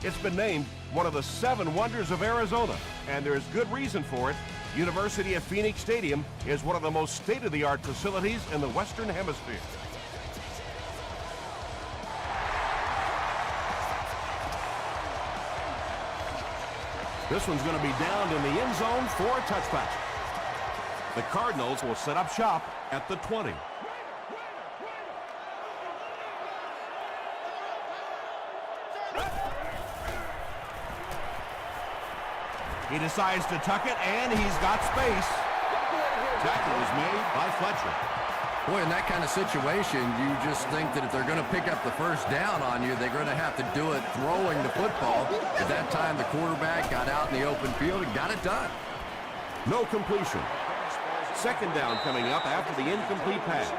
It's been named one of the 7 wonders of Arizona, and there's good reason for it. University of Phoenix Stadium is one of the most state-of-the-art facilities in the Western Hemisphere. This one's going to be down in the end zone for a touchback. The Cardinals will set up shop at the 20. He decides to tuck it, and he's got space. Tackle is made by Fletcher. Boy, in that kind of situation, you just think that if they're going to pick up the first down on you, they're going to have to do it throwing the football. At that time, the quarterback got out in the open field and got it done. No completion. Second down coming up after the incomplete pass.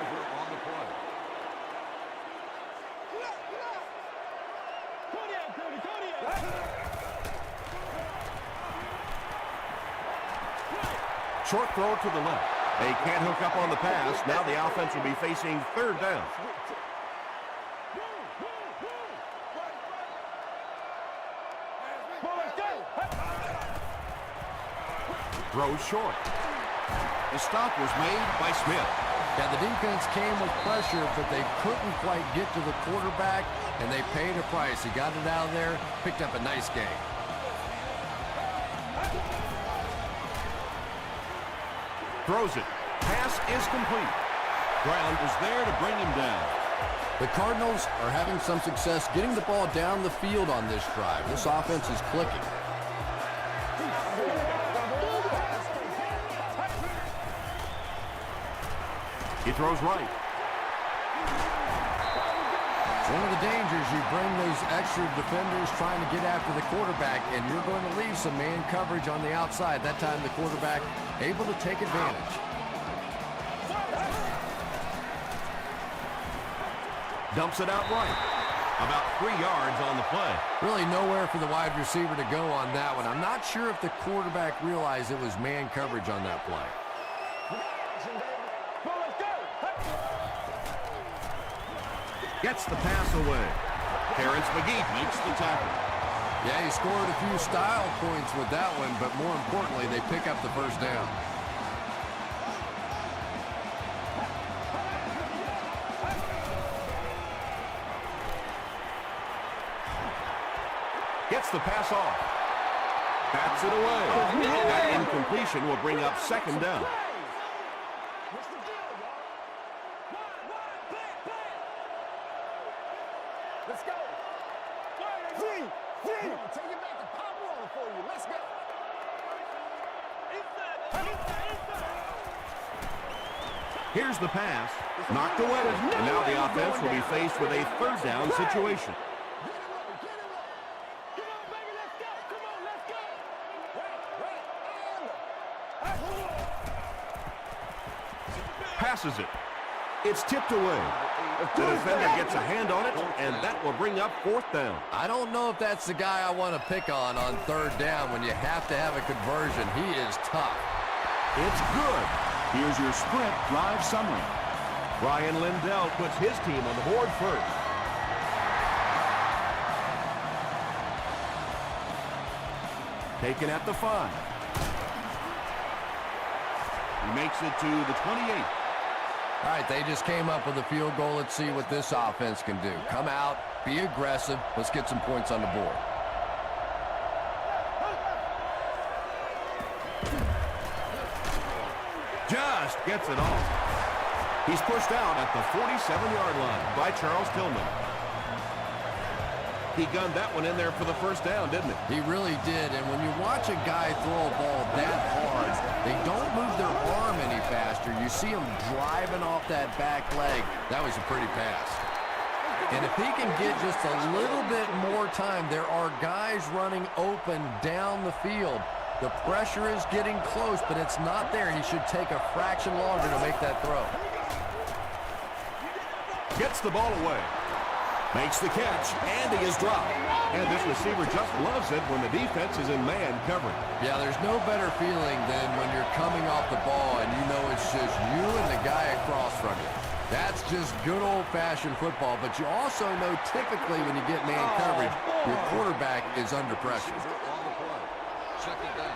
Short throw to the left. They can't hook up on the pass. Now the offense will be facing third down. Throw short. The stop was made by Smith. Yeah, the defense came with pressure, but they couldn't quite get to the quarterback, and they paid a price. He got it out of there, picked up a nice game. Throws it. Pass is complete. Brown was there to bring him down. The Cardinals are having some success getting the ball down the field on this drive. This offense is clicking. He throws right. One of the dangers, you bring those extra defenders trying to get after the quarterback, and you're going to leave some man coverage on the outside. That time the quarterback able to take advantage. Dumps it out right. About 3 yards on the play. Really nowhere for the wide receiver to go on that one. I'm not sure if the quarterback realized it was man coverage on that play. Gets the pass away. Terrence McGee makes the tackle. Yeah, he scored a few style points with that one, but more importantly, they pick up the first down. Gets the pass off. Bats it away. That incompletion will bring up second down. Let's go. Three. Take it back to pop roll for you. Let's go. Here's the pass. Knocked away. And now the offense will be faced with a third down situation. Passes it. It's tipped away. The defender gets a hand on it, and that will bring up fourth down. I don't know if that's the guy I want to pick on third down when you have to have a conversion. He is tough. It's good. Here's your sprint drive summary. Ryan Lindell puts his team on the board first. Taken at the 5. He makes it to the 28. All right, they just came up with a field goal. Let's see what this offense can do. Come out, be aggressive. Let's get some points on the board. Just gets it off. He's pushed out at the 47-yard line by Charles Tillman. He gunned that one in there for the first down, didn't he? He really did, and when you watch a guy throw a ball that hard, they don't move their arm any faster. You see him driving off that back leg. That was a pretty pass. And if he can get just a little bit more time, there are guys running open down the field. The pressure is getting close, but it's not there. He should take a fraction longer to make that throw. Gets the ball away. Makes the catch, and he is dropped. And this receiver just loves it when the defense is in man coverage. Yeah, there's no better feeling than when you're coming off the ball and you know it's just you and the guy across from you. That's just good old-fashioned football, but you also know typically when you get man coverage, your quarterback is under pressure. Second down.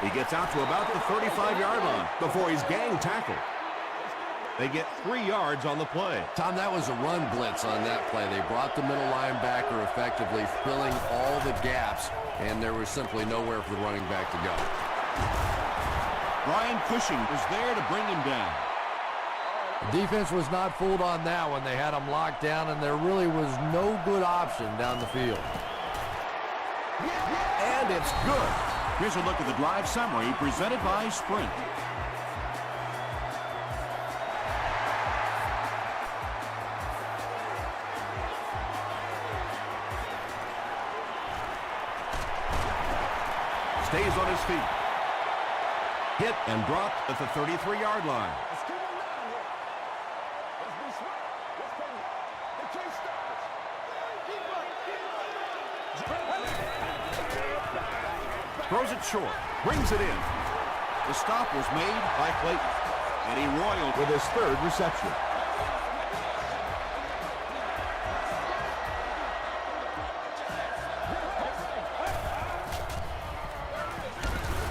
He gets out to about the 35-yard line before he's gang tackled. They get 3 yards on the play. Tom, that was a run blitz on that play. They brought the middle linebacker effectively filling all the gaps, and there was simply nowhere for the running back to go. Brian Cushing was there to bring him down. The defense was not fooled on that one. They had him locked down, and there really was no good option down the field. And it's good. Here's a look at the drive summary presented by Sprint. Stays on his feet. Hit and dropped at the 33-yard line. Let's keep them down here. Let's be smart. Let's play it. They can't stop us. Throws it short. Brings it in. The stop was made by Clayton. And he roiled With his 3rd reception.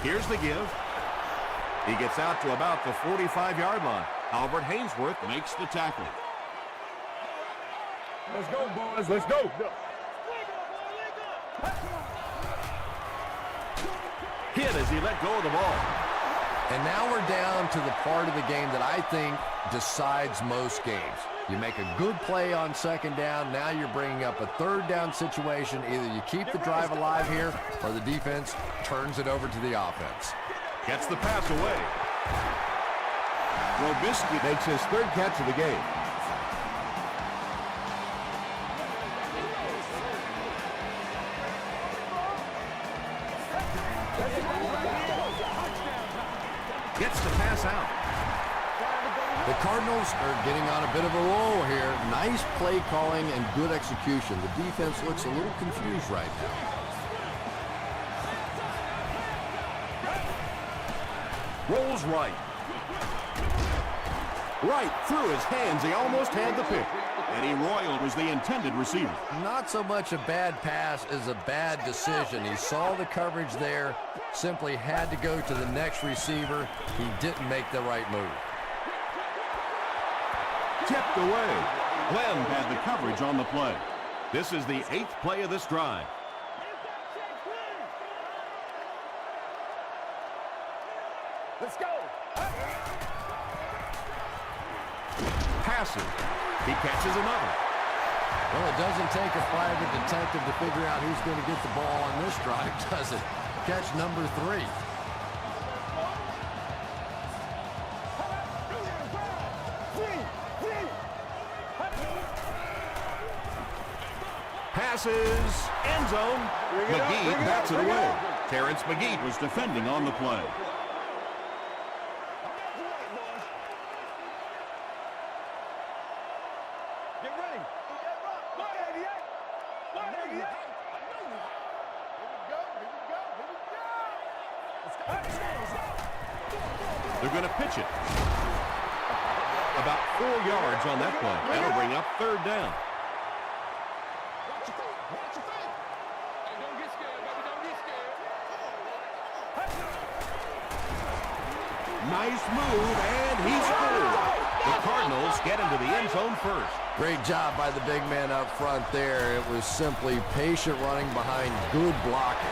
Here's the give. He gets out to about the 45-yard line. Albert Hainsworth makes the tackle. Let's go, boys. Let's go. Hit as he let go of the ball. And now we're down to the part of the game that I think decides most games. You make a good play on 2nd down. Now you're bringing up a 3rd down situation. Either you keep the drive alive here or the defense turns it over to the offense. Gets the pass away. Robisky makes his 3rd catch of the game. Gets the pass out. The Cardinals are getting on a bit of a roll here. Nice play calling and good execution. The defense looks a little confused right now. Rolls right. Right through his hands. He almost had the pick. Eddie Royal was the intended receiver. Not so much a bad pass as a bad decision. He saw the coverage there, simply had to go to the next receiver. He didn't make the right move. Tipped away. Glenn had the coverage on the play. This is the 8th play of this drive. Let's go. Passes. He catches another. Well, it doesn't take a private detective to figure out who's going to get the ball on this drive, does it? Catch number 3. Passes. End zone. McGee bats it away. Terrence McGee Was defending on the play. Get ready. They're going to pitch it. About 4 yards on that play. That'll bring up 3rd down. Nice move, and he scored. The Cardinals get into the end zone first. Great job by the big man up front there. It was simply patient running behind good blocking.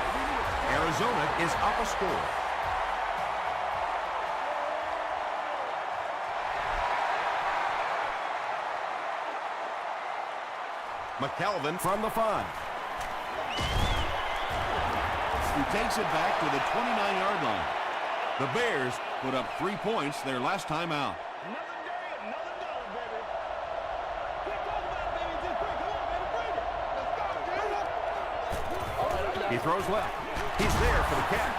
Arizona is up a score. McKelvin from the 5. He takes it back to the 29-yard line. The Bears Put up 3 points their last time out. Another day, another dollar, baby. Quick, talk about it, baby. Just quick. Come on, baby. Bring it. Let's go, He throws left. He's there for the catch.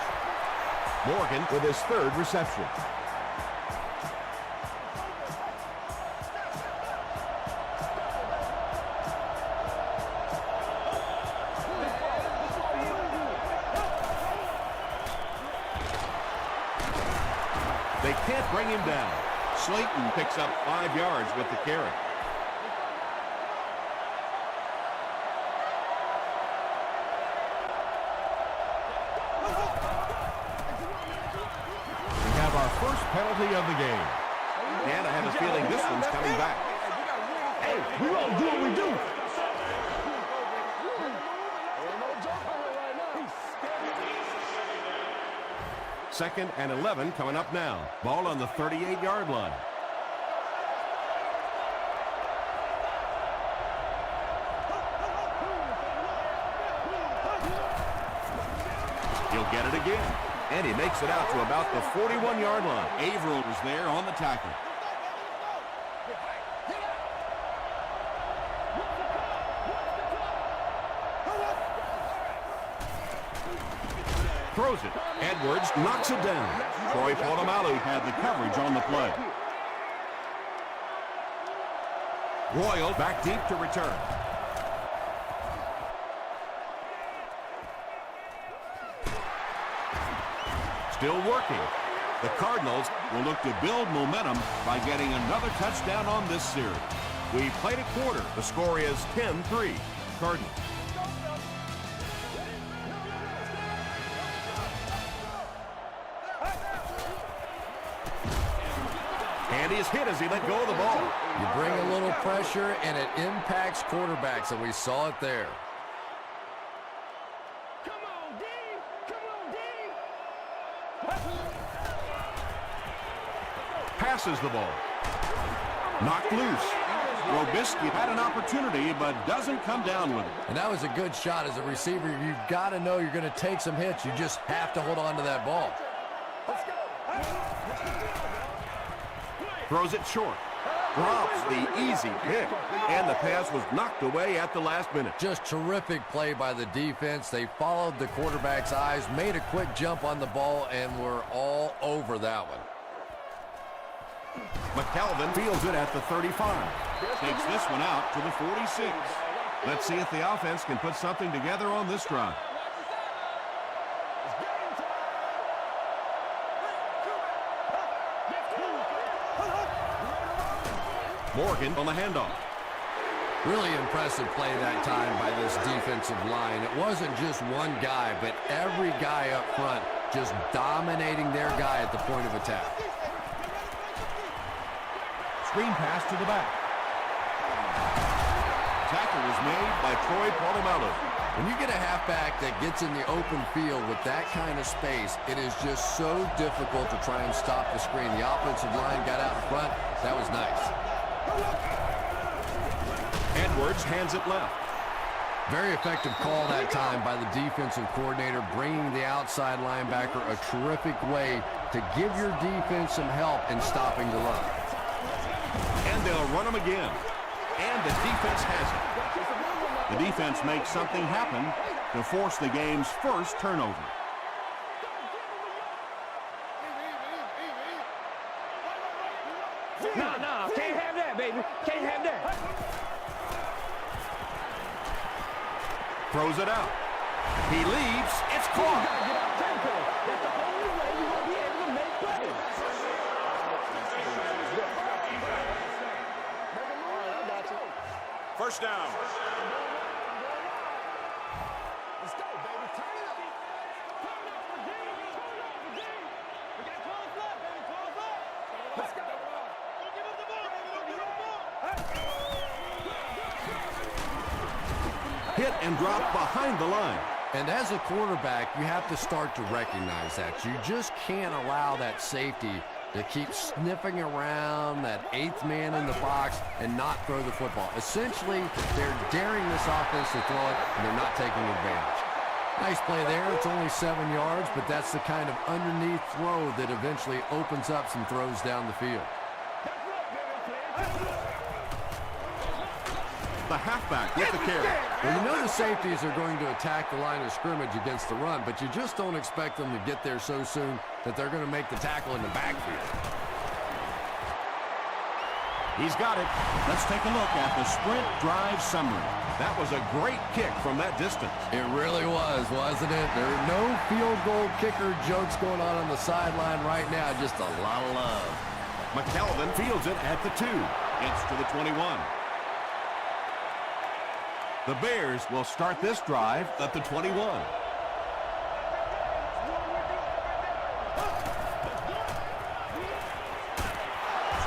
Morgan with his 3rd reception. They can't bring him down. Slayton picks up 5 yards with the carry. We have our first penalty of the game. And I have a feeling this one's coming back. Hey, we gonna do what we do. Second and 11 coming up now. Ball on the 38-yard line. He'll get it again. And he makes it out to about the 41-yard line. Averill was there on the tackle. Throws it. Edwards knocks it down. Troy Polamalu Had the coverage on the play. Royal back deep to return. Still working. The Cardinals will look to build momentum by getting another touchdown on this series. We played a quarter. The score is 10-3. Cardinals. And he's hit as he let go of the ball. You bring a little pressure, and it impacts quarterbacks, and we saw it there. Come on, D. Come on, D. Passes the ball. Knocked loose. Robisky had an opportunity but doesn't come down with it. And that was a good shot. As a receiver, you've got to know you're going to take some hits. You just have to hold on to that ball. Throws it short. Drops the easy pick. And the pass was knocked away at the last minute. Just terrific play by the defense. They followed the quarterback's eyes, made a quick jump on the ball, and were all over that one. McKelvin fields it at the 35. Takes this one out to the 46. Let's see if the offense can put something together on this drive. Morgan on the handoff. Really impressive play that time by this defensive line. It wasn't just one guy, but every guy up front just dominating their guy at the point of attack. Screen pass to the back. Tackle was made by Troy Polamalu. When you get a halfback that gets in the open field with that kind of space, it is just so difficult to try and stop the screen. The offensive line got out in front. That was nice. Edwards hands it left. Very effective call that time by the defensive coordinator, bringing the outside linebacker a terrific way to give your defense some help in stopping the run. And they'll run him again. And the defense has it. The defense makes something happen to force the game's first turnover. Nah, can't have that, baby. Can't have that. Throws it out. He leaves. It's caught. That's the only way you're going to be able to make plays. First down. Let's go, baby. Turn it up. Turn up for D. Turn up for D. We got 12 left, baby. 12 left. Let's go. Don't give up the ball, baby. Don't give up the ball. Hit and drop behind the line. And as a quarterback, you have to start to recognize that. You just can't allow that safety to keep sniffing around that eighth man in the box and not throw the football. Essentially, they're daring this offense to throw it, and they're not taking advantage. Nice play there. It's only 7 yards, but that's the kind of underneath throw that eventually opens up some throws down the field. The halfback with the carry. Well, you know the safeties are going to attack the line of scrimmage against the run, but you just don't expect them to get there so soon that they're going to make the tackle in the backfield. He's got it. Let's take a look at the sprint drive summary. That was a great kick from that distance. It really was, wasn't it? There are no field goal kicker jokes going on the sideline right now. Just a lot of love. McKelvin fields it at the 2. Gets to the 21. The Bears will start this drive at the 21.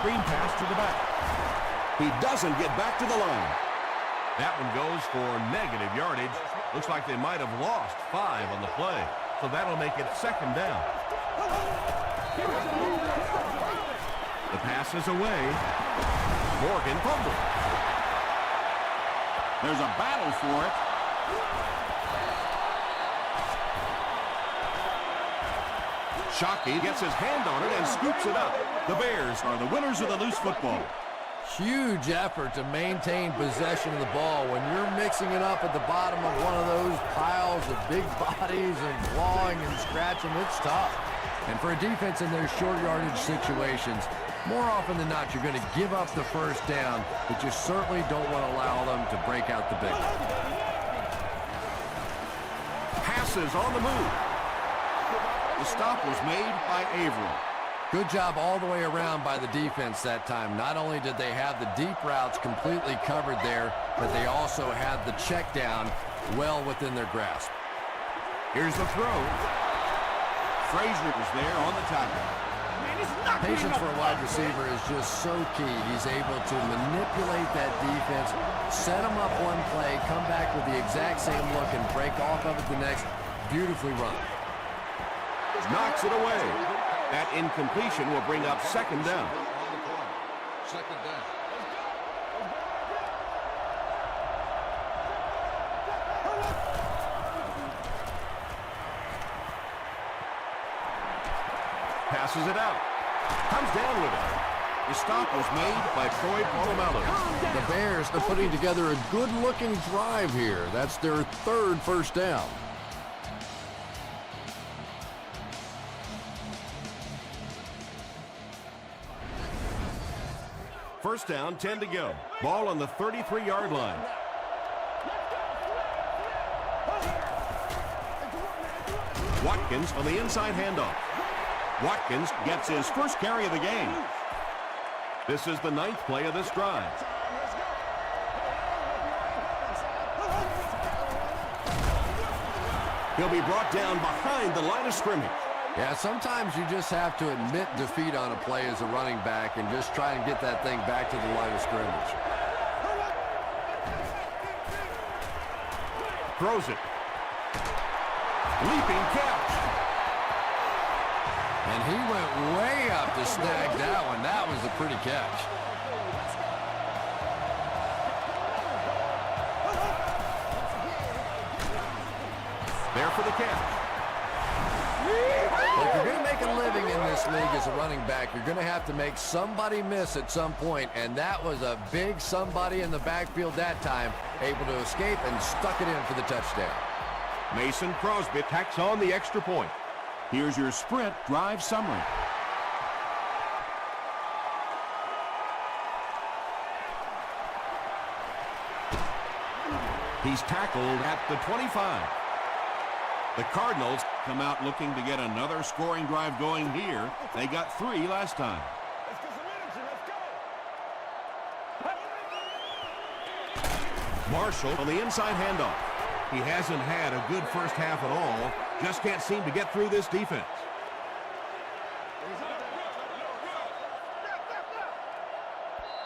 Screen pass to the back. He doesn't get back to the line. That one goes for negative yardage. Looks like they might have lost 5 on the play. So that'll make it 2nd down. The pass is away. Morgan fumbled. There's a battle for it. Shockey gets his hand on it and scoops it up. The Bears are the winners of the loose football. Huge effort to maintain possession of the ball. When you're mixing it up at the bottom of one of those piles of big bodies and clawing and scratching, it's tough. And for a defense in their short yardage situations, more often than not, you're going to give up the first down, but you certainly don't want to allow them to break out the big one. Passes on the move. The stop was made by Averill. Good job all the way around by the defense that time. Not only did they have the deep routes completely covered there, but they also had the check down well within their grasp. Here's the throw. Frazier was there on the tackle. Patience for a wide receiver is just so key. He's able to manipulate that defense, set them up one play, come back with the exact same look, and break off of it the next. Beautifully run. Knocks it away. That incompletion will bring up 2nd down. On the play. 2nd down. Passes it out. Comes down with it. The stop was made by Troy Polamalu. The Bears are putting together a good-looking drive here. That's their 3rd first down. First down, 10 to go. Ball on the 33-yard line. Watkins on the inside handoff. Watkins gets his first carry of the game. This is the 9th play of this drive. He'll be brought down behind the line of scrimmage. Yeah, sometimes you just have to admit defeat on a play as a running back and just try and get that thing back to the line of scrimmage. Throws it. Leaping catch. And he went way up to snag that one. That was a pretty catch. There for the catch. If you're going to make a living in this league as a running back, you're going to have to make somebody miss at some point, and that was a big somebody in the backfield that time, able to escape and stuck it in for the touchdown. Mason Crosby tacks on the extra point. Here's your sprint drive summary. He's tackled at the 25. The Cardinals come out looking to get another scoring drive going here. They got 3 last time. Let's get some energy. Let's go. Marshall on the inside handoff. He hasn't had a good first half at all. Just can't seem to get through this defense.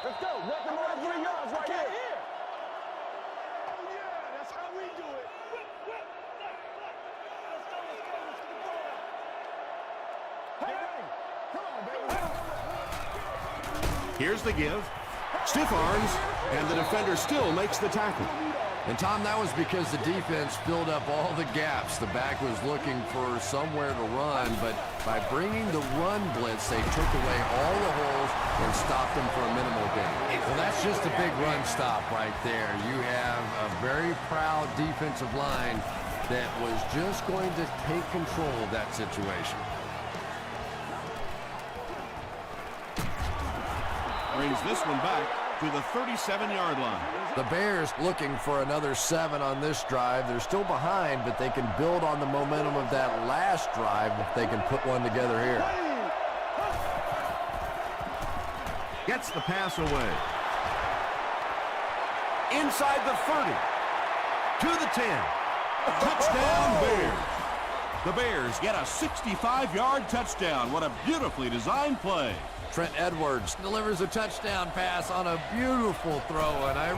Let's go. Nothing more than 3 yards right here. Oh, yeah. That's how we do it. Hey, come on, baby. Here's the give. Stiff arms, and the defender still makes the tackle. And, Tom, that was because the defense filled up all the gaps. The back was looking for somewhere to run, but by bringing the run blitz, they took away all the holes and stopped them for a minimal gain. Well, that's just a big run stop right there. You have a very proud defensive line that was just going to take control of that situation. brings this one back to the 37-yard line. The Bears looking for another 7 on this drive. They're still behind, but they can build on the momentum of that last drive if they can put one together here. Gets the pass away. Inside the 30. To the 10. Touchdown, Bears. The Bears get a 65-yard touchdown. What a beautifully designed play. Trent Edwards delivers a touchdown pass on a beautiful throw, and I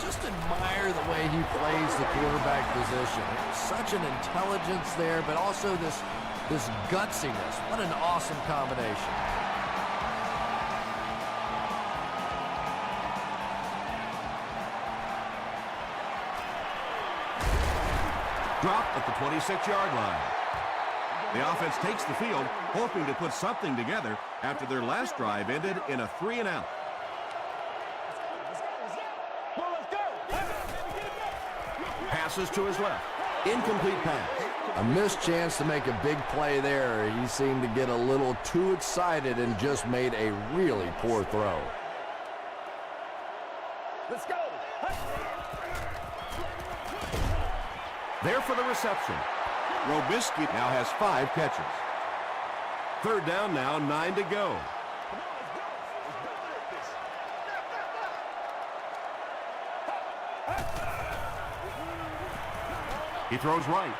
just admire the way he plays the quarterback position. Such an intelligence there, but also this gutsiness. What an awesome combination. Dropped at the 26-yard line. The offense takes the field, hoping to put something together after their last drive ended in a 3-and-out. Passes to his left. Incomplete pass. A missed chance to make a big play there. He seemed to get a little too excited and just made a really poor throw. Let's go. There for the reception. Robisky now has 5 catches. 3rd down now, 9 to go. He throws right.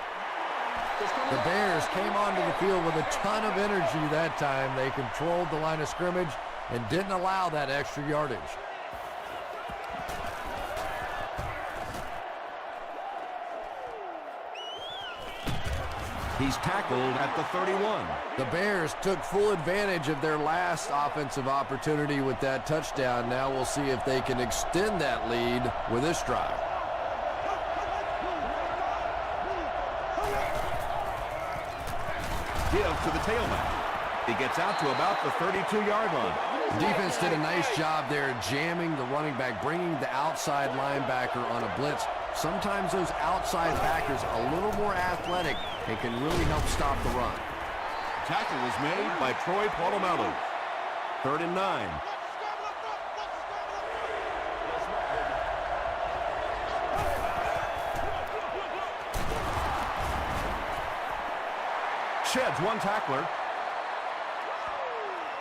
The Bears came onto the field with a ton of energy that time. They controlled the line of scrimmage and didn't allow that extra yardage. He's tackled at the 31. The Bears took full advantage of their last offensive opportunity with that touchdown. Now we'll see if they can extend that lead with this drive. Give to the tailback. He gets out to about the 32-yard line. The defense did a nice job there jamming the running back, bringing the outside linebacker on a blitz. Sometimes those outside backers are a little more athletic and can really help stop the run. Tackle was made by Troy Polamalu. 3rd and 9. Sheds one tackler.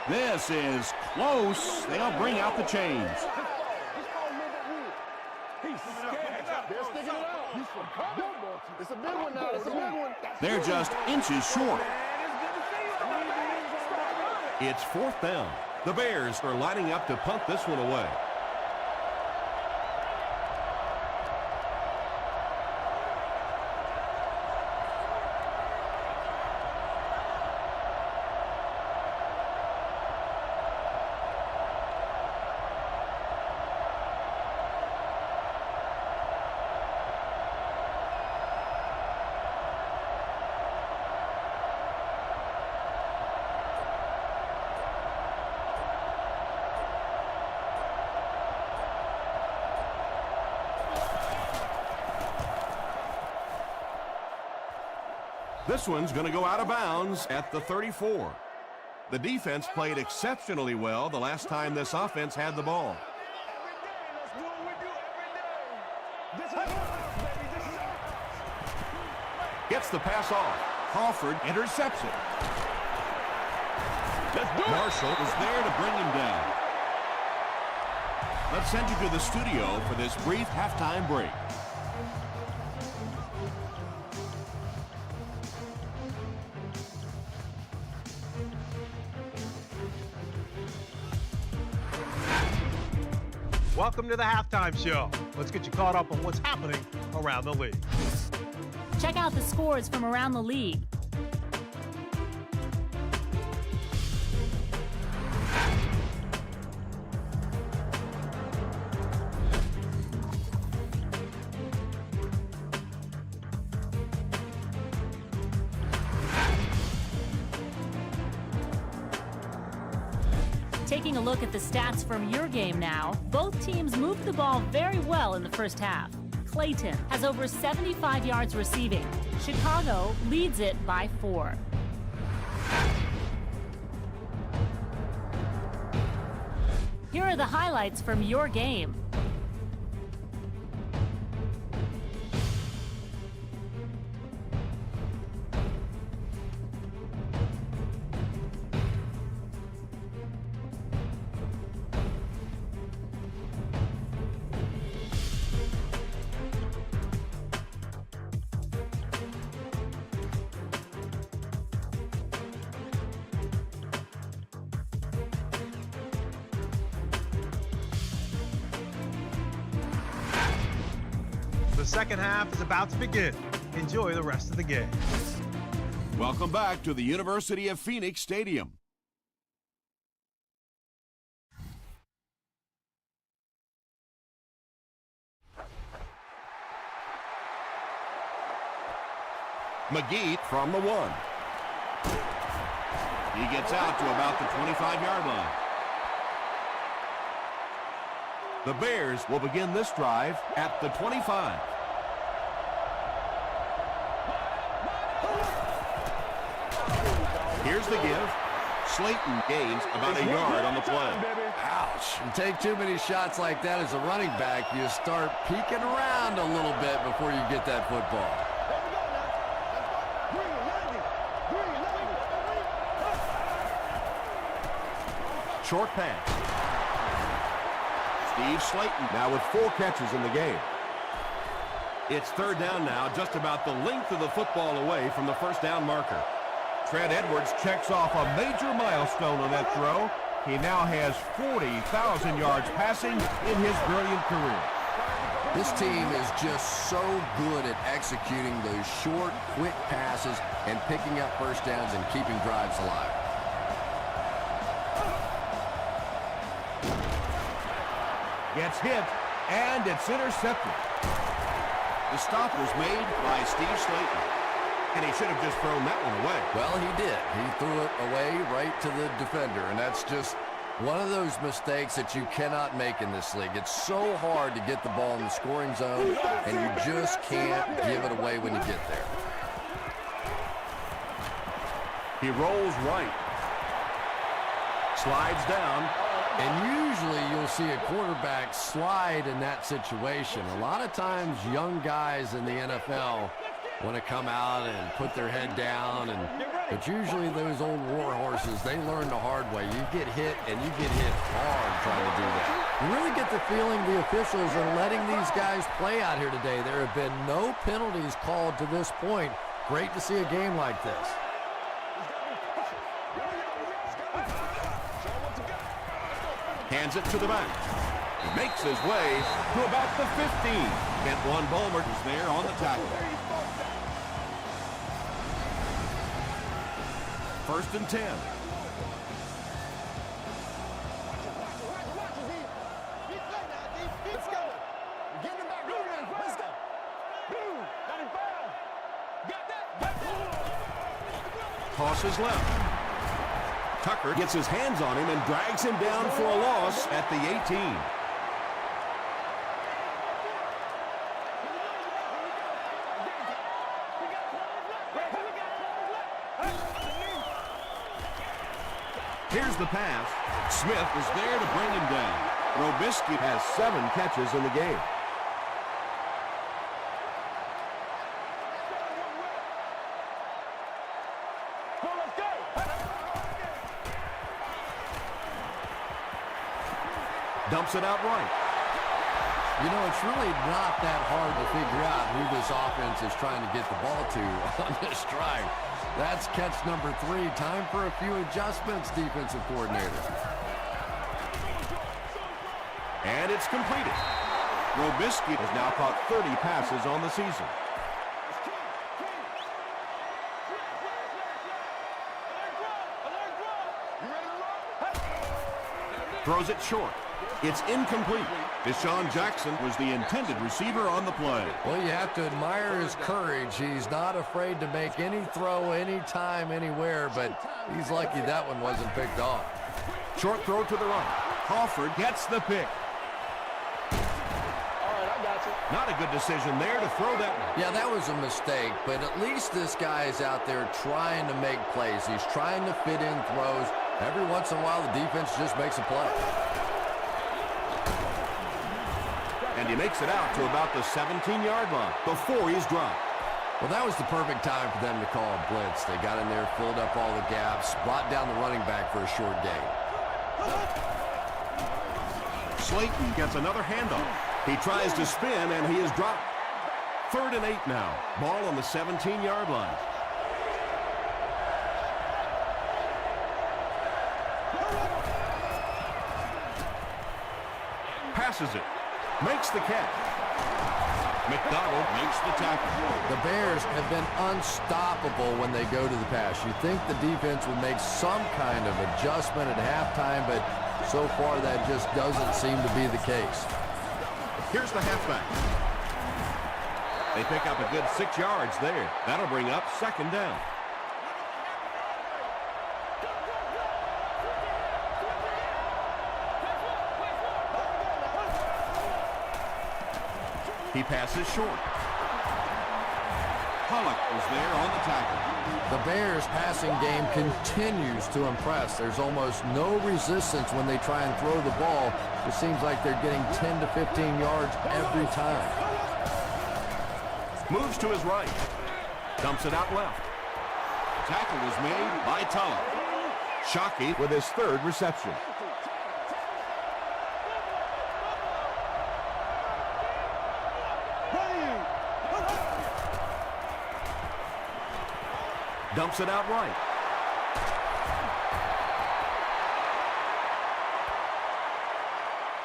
This is close. They'll bring out the chains. It's a big one now. It's a big one. They're just inches short. It's 4th down. The Bears are lining up to punt this one away. This one's going to go out of bounds at the 34. The defense played exceptionally well the last time this offense had the ball. Gets the pass off. Crawford intercepts it. Marshall was there to bring him down. Let's send you to the studio for this brief halftime break. Welcome to the halftime show. Let's get you caught up on what's happening around the league. Check out the scores from around the league. Taking a look at the stats from your game now, both teams moved the ball very well in the first half. Clayton has over 75 yards receiving. Chicago leads it by 4. Here are the highlights from your game. The second half is about to begin. Enjoy the rest of the game. Welcome back to the University of Phoenix Stadium. McGee from the 1. He gets out to about the 25-yard line. The Bears will begin this drive at the 25. Here's the give. Slayton gains about a yard on the play. Ouch. You take too many shots like that as a running back, you start peeking around a little bit before you get that football. Short pass. Steve Slayton now with 4 catches in the game. It's third down now, just about the length of the football away from the first down marker. Trent Edwards checks off a major milestone on that throw. He now has 40,000 yards passing in his brilliant career. This team is just so good at executing those short, quick passes and picking up first downs and keeping drives alive. Gets hit, and it's intercepted. The stop was made by Steve Slayton. And he should have just thrown that one away. Well, he did. He threw it away right to the defender, and that's just one of those mistakes that you cannot make in this league. It's so hard to get the ball in the scoring zone, and you just can't give it away when you get there. He rolls right. Slides down. And usually you'll see a quarterback slide in that situation. A lot of times young guys in the NFL want to come out and put their head down, but usually those old war horses, they learn the hard way. You get hit, and you get hit hard trying to do that. You really get the feeling the officials are letting these guys play out here today. There have been no penalties called to this point. Great to see a game like this. Hands it to the back. Makes his way to about the 15. Kentwan Bulmer is there on the tackle. First and 10. Let's go. Get in the back. Let's go. 95. Got that. Tosses left. Tucker gets his hands on him and drags him down for a loss at the 18. Here's the pass. Smith is there to bring him down. Robisky has 7 catches in the game. Dumps it out right. You know, it's really not that hard to figure out who this offense is trying to get the ball to on this drive. That's catch number 3. Time for a few adjustments, defensive coordinator. And it's completed. Robisky has now caught 30 passes on the season. Throws it short. It's incomplete. Deshaun Jackson was the intended receiver on the play. Well, you have to admire his courage. He's not afraid to make any throw, anytime, anywhere, but he's lucky that one wasn't picked off. Short throw to the right. Crawford gets the pick. Not a good decision there to throw that one. Yeah, that was a mistake, but at least this guy is out there trying to make plays. He's trying to fit in throws. Every once in a while, the defense just makes a play. And he makes it out to about the 17-yard line before he's dropped. Well, that was the perfect time for them to call a blitz. They got in there, filled up all the gaps, brought down the running back for a short gain. Slayton gets another handoff. He tries to spin, and he is dropped. 3rd and 8 now. Ball on the 17-yard line. Passes it. Makes the catch. McDonald makes the tackle. The Bears have been unstoppable when they go to the pass. You think the defense would make some kind of adjustment at halftime, but so far that just doesn't seem to be the case. Here's the halfback. They pick up a good 6 yards there. That'll bring up 2nd down. He passes short. Pollock was there on the tackle. The Bears' passing game continues to impress. There's almost no resistance when they try and throw the ball. It seems like they're getting 10 to 15 yards every time. Moves to his right. Dumps it out left. Tackle was made by Tulloch. Shockey with his 3rd reception. Dumps it out right.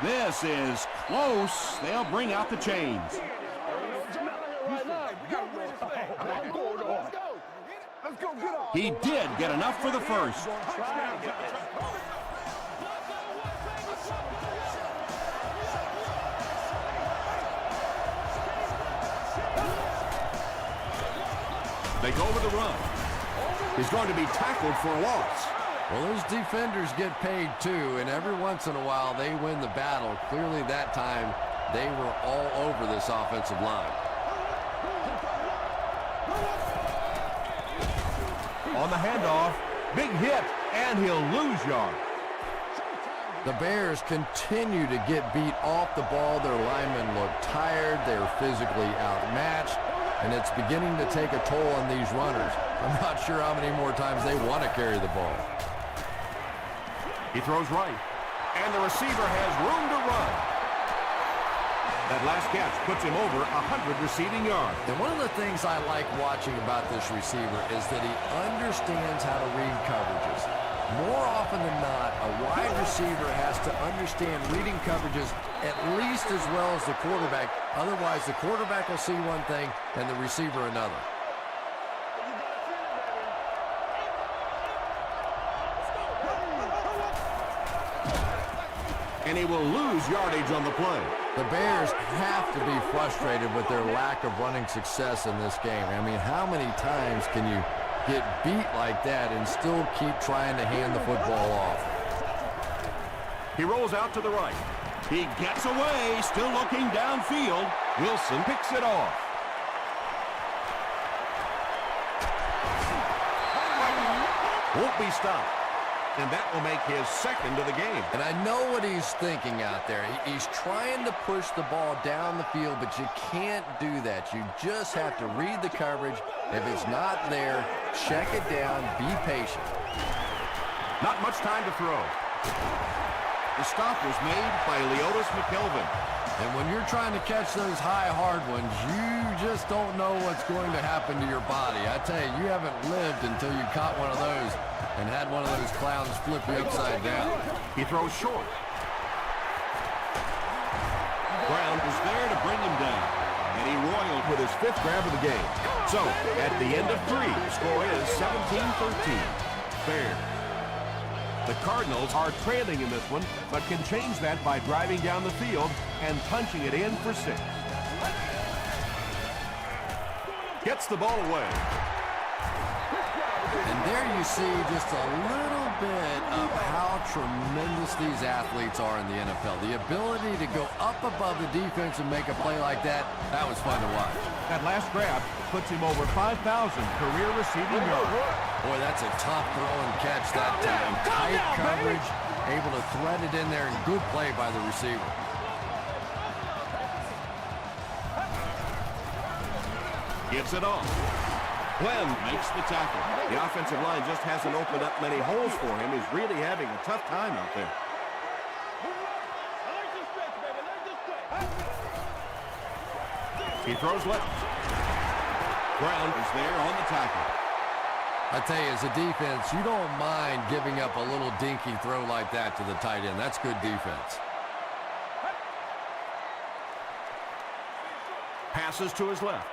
This is close. They'll bring out the chains. He did get enough for the first. They go with the run. He's going to be tackled for a loss. Well, those defenders get paid too, and every once in a while they win the battle. Clearly that time they were all over this offensive line. On the handoff, big hit, and he'll lose yard. The Bears continue to get beat off the ball. Their linemen look tired. They're physically outmatched, and it's beginning to take a toll on these runners. I'm not sure how many more times they want to carry the ball. He throws right, and the receiver has room to run. That last catch puts him over 100 receiving yards. And one of the things I like watching about this receiver is that he understands how to read coverages. More often than not, a wide receiver has to understand reading coverages at least as well as the quarterback. Otherwise, the quarterback will see one thing and the receiver another. And he will lose yardage on the play. The Bears have to be frustrated with their lack of running success in this game. I mean, how many times can you get beat like that and still keep trying to hand the football off? He rolls out to the right. He gets away, still looking downfield. Wilson picks it off. Won't be stopped. And that will make his 2nd of the game. And I know what he's thinking out there. He's trying to push the ball down the field, but you can't do that. You just have to read the coverage. If it's not there, check it down, be patient. Not much time to throw. The stop was made by Leotis McKelvin. And when you're trying to catch those high, hard ones, you just don't know what's going to happen to your body. I tell you, you haven't lived until you caught one of those and had one of those clowns flip you upside down. He throws short. Brown was there to bring him down. And he roiled with his 5th grab of the game. So, at the end of 3, the score is 17-13. Fair. The Cardinals are trailing in this one, but can change that by driving down the field and punching it in for 6. Gets the ball away. And there you see just a little bit of how tremendous these athletes are in the NFL. The ability to go up above the defense and make a play like that, that was fun to watch. That last grab puts him over 5,000 career receiving yards. Boy, that's a tough throw and catch that time. Tight coverage, able to thread it in there, and good play by the receiver. Gives it off. Glenn makes the tackle. The offensive line just hasn't opened up many holes for him. He's really having a tough time out there. He throws left. Brown is there on the tackle. I tell you, as a defense, you don't mind giving up a little dinky throw like that to the tight end. That's good defense. Passes to his left.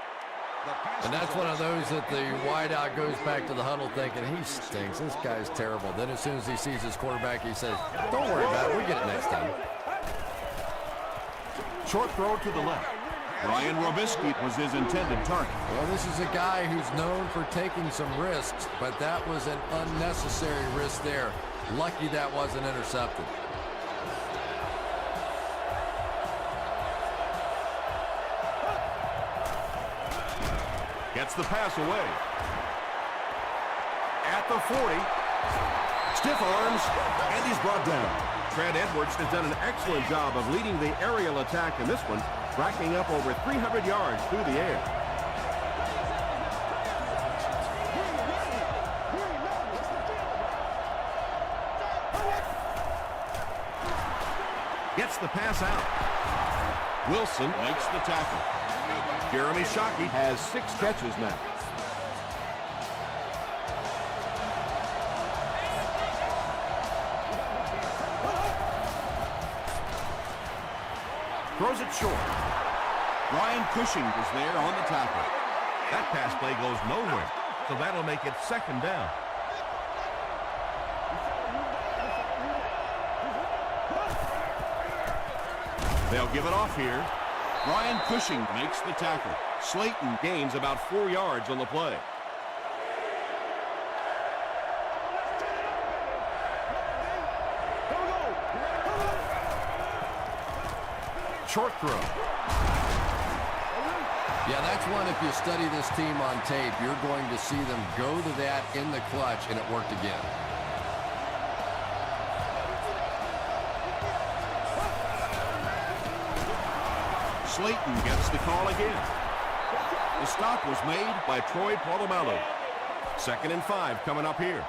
And that's one of those that the wideout goes back to the huddle thinking, he stinks. This guy's terrible. Then as soon as he sees his quarterback, he says, don't worry about it. We'll get it next time. Short throw to the left. Ryan Robisky was his intended target. Well, this is a guy who's known for taking some risks, but that was an unnecessary risk there. Lucky that wasn't intercepted. Gets the pass away. At the 40. Stiff arms, and he's brought down. Trent Edwards has done an excellent job of leading the aerial attack in this one, racking up over 300 yards through the air. Gets the pass out. Wilson makes the tackle. Jeremy Shockey has 6 catches now. Throws it short. Ryan Cushing is there on the tackle. That pass play goes nowhere, so that'll make it second down. They'll give it off here. Ryan Cushing makes the tackle. Slayton gains about 4 yards on the play. Short throw. Yeah, that's one, if you study this team on tape, you're going to see them go to that in the clutch, and it worked again. Slayton gets the call again. The stop was made by Troy Polamalu. 2nd and 5 coming up here.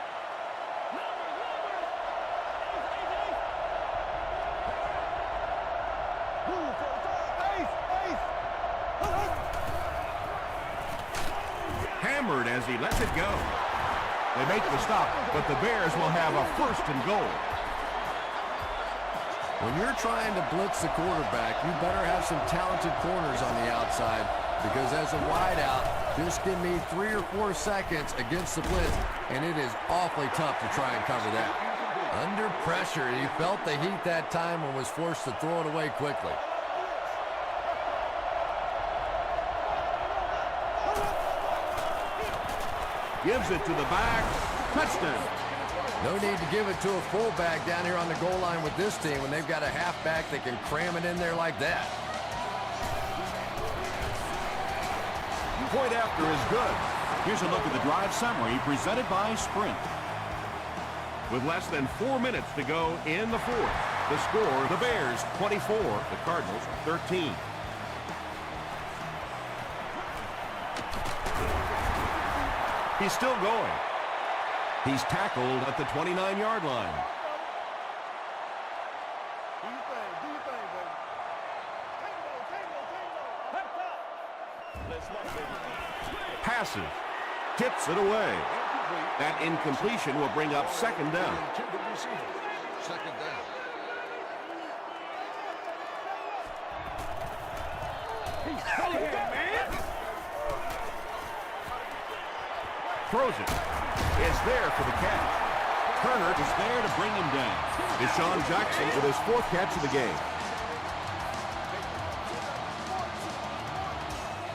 Hammered as he lets it go. They make the stop, but the Bears will have a 1st and goal. When you're trying to blitz the quarterback, you better have some talented corners on the outside, because as a wideout, just give me 3 or 4 seconds against the blitz, and it is awfully tough to try and cover that. Under pressure, he felt the heat that time and was forced to throw it away quickly. Gives it to the back. Touchdown. No need to give it to a fullback down here on the goal line with this team when they've got a halfback that can cram it in there like that. Point after is good. Here's a look at the drive summary presented by Sprint. With less than 4 minutes to go in the 4th. The score, the Bears 24, the Cardinals 13. He's still going. He's tackled at the 29-yard line. Passes. Tips it away. That incompletion will bring up 2nd down. 2nd down. Throws it. It's there for the catch. Turner is there to bring him down. Deshaun Jackson with his 4th catch of the game.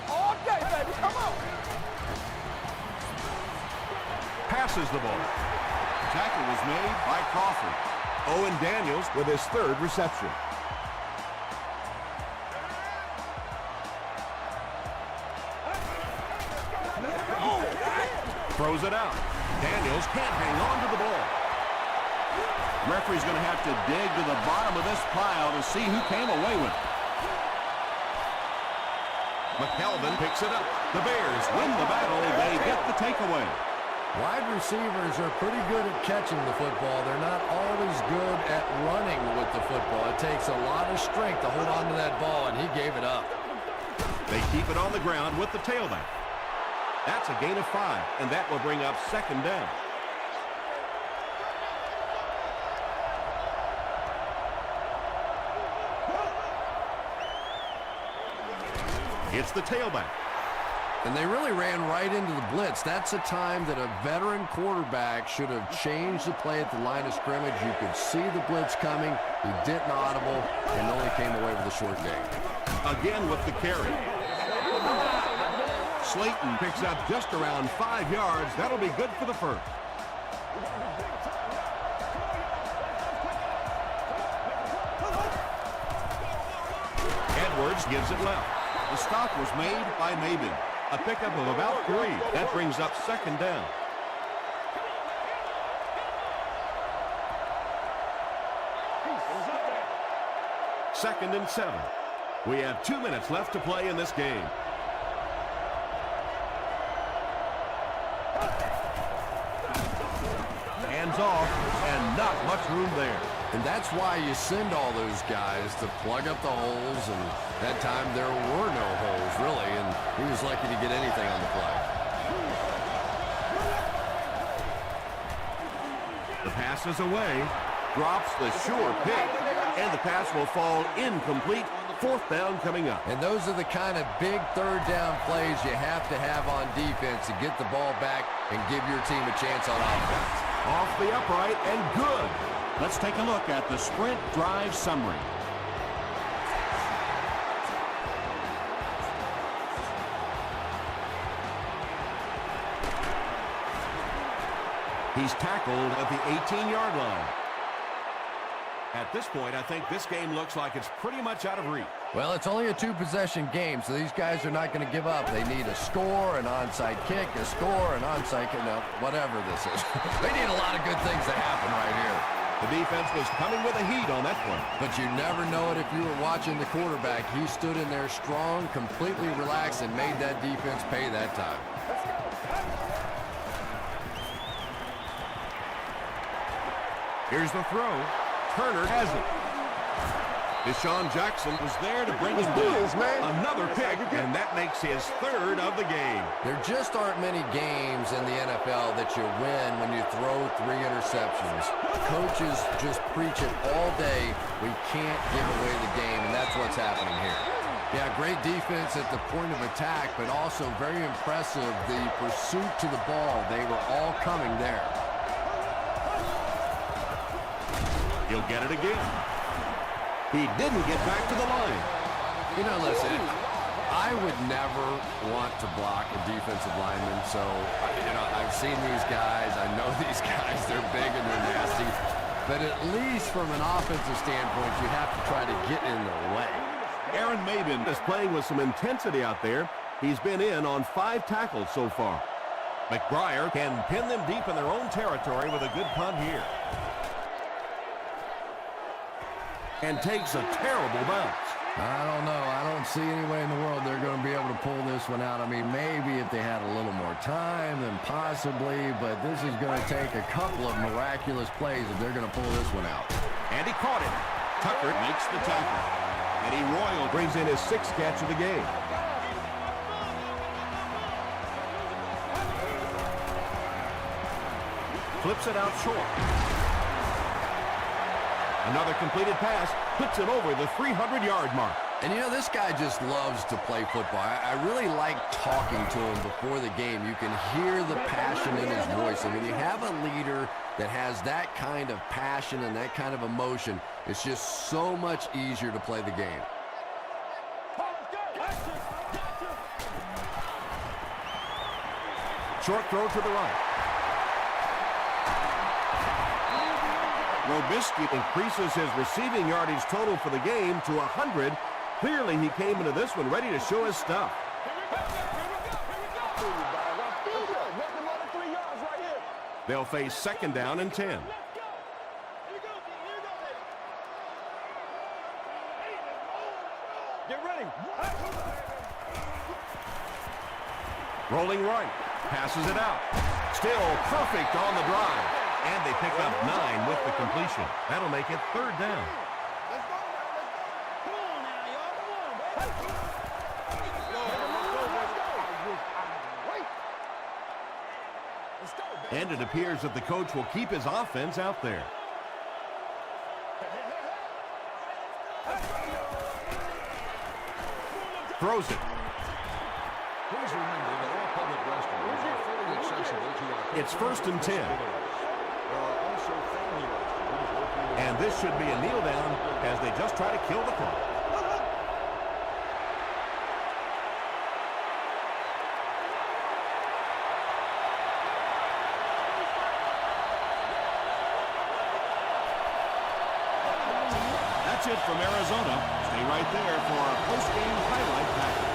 All day, baby. Come on. Passes the ball. Tackle was made by Crawford. Owen Daniels with his 3rd reception. Throws it out. Daniels can't hang on to the ball. Referee's going to have to dig to the bottom of this pile to see who came away with it. McKelvin picks it up. The Bears win the battle. They get the takeaway. Wide receivers are pretty good at catching the football. They're not always good at running with the football. It takes a lot of strength to hold on to that ball, and he gave it up. They keep it on the ground with the tailback. That's a gain of 5, and that will bring up second down. It's the tailback. And they really ran right into the blitz. That's a time that a veteran quarterback should have changed the play at the line of scrimmage. You could see the blitz coming. He didn't audible and only came away with a short gain. Again with the carry. Slayton picks up just around 5 yards. That'll be good for the first. Edwards gives it left. The stop was made by Maben. A pickup of about 3. That brings up second down. Second and 7. We have 2 minutes left to play in this game. Hands off, and not much room there. And that's why you send all those guys to plug up the holes, and that time there were no holes, really, and he was lucky to get anything on the play. The pass is away, drops the sure pick, and the pass will fall incomplete. Fourth down coming up. And those are the kind of big third down plays you have to have on defense to get the ball back and give your team a chance on offense. Off the upright and good. Let's take a look at the sprint drive summary. He's tackled at the 18-yard line. At this point, I think this game looks like it's pretty much out of reach. Well, it's only a 2-possession game, so these guys are not going to give up. They need a score, an onside kick, a score, an onside kick, no, whatever this is. They need a lot of good things to happen right here. The defense was coming with a heat on that one. But you never know it if you were watching the quarterback. He stood in there strong, completely relaxed, and made that defense pay that time. Here's the throw. Turner has it. Deshaun Jackson was there to bring him down. Another pick, and that makes his 3rd of the game. There just aren't many games in the NFL that you win when you throw 3 interceptions. Coaches just preach it all day. We can't give away the game, and that's what's happening here. Yeah, great defense at the point of attack, but also very impressive, the pursuit to the ball. They were all coming there. He'll get it again. He didn't get back to the line. You know, listen, I would never want to block a defensive lineman, so, you know, I've seen these guys. I know these guys. They're big and they're nasty. But at least from an offensive standpoint, you have to try to get in their way. Aaron Maben is playing with some intensity out there. He's been in on 5 tackles so far. McBriar can pin them deep in their own territory with a good punt here. And takes a terrible bounce. I don't know. I don't see any way in the world they're going to be able to pull this one out. I mean, maybe if they had a little more time, then possibly, but this is going to take a couple of miraculous plays if they're going to pull this one out. And he caught it. Tucker makes the tackle. Eddie Royal brings in his 6th catch of the game. Flips it out short. Another completed pass puts him over the 300-yard mark. And you know, this guy just loves to play football. I really like talking to him before the game. You can hear the passion in his voice. And when you have a leader that has that kind of passion and that kind of emotion, it's just so much easier to play the game. Short throw to the right. Robisky increases his receiving yardage total for the game to 100. Clearly, he came into this one ready to show his stuff. They'll face 2nd down and 10. Get ready. Rolling right. Passes it out. Still perfect on the drive. And they pick up 9 with the completion. That'll make it third down. Let's go now. Let's go. Come on now, y'all. Come on, Let's go, baby. And it appears that the coach will keep his offense out there. Throws it. Please remember that all public restrooms are fully accessible to our It's 1st and 10. There are also family restrooms located. And this should be a kneel down as they just try to kill the clock. That's it from Arizona. Stay right there for our post-game highlight package.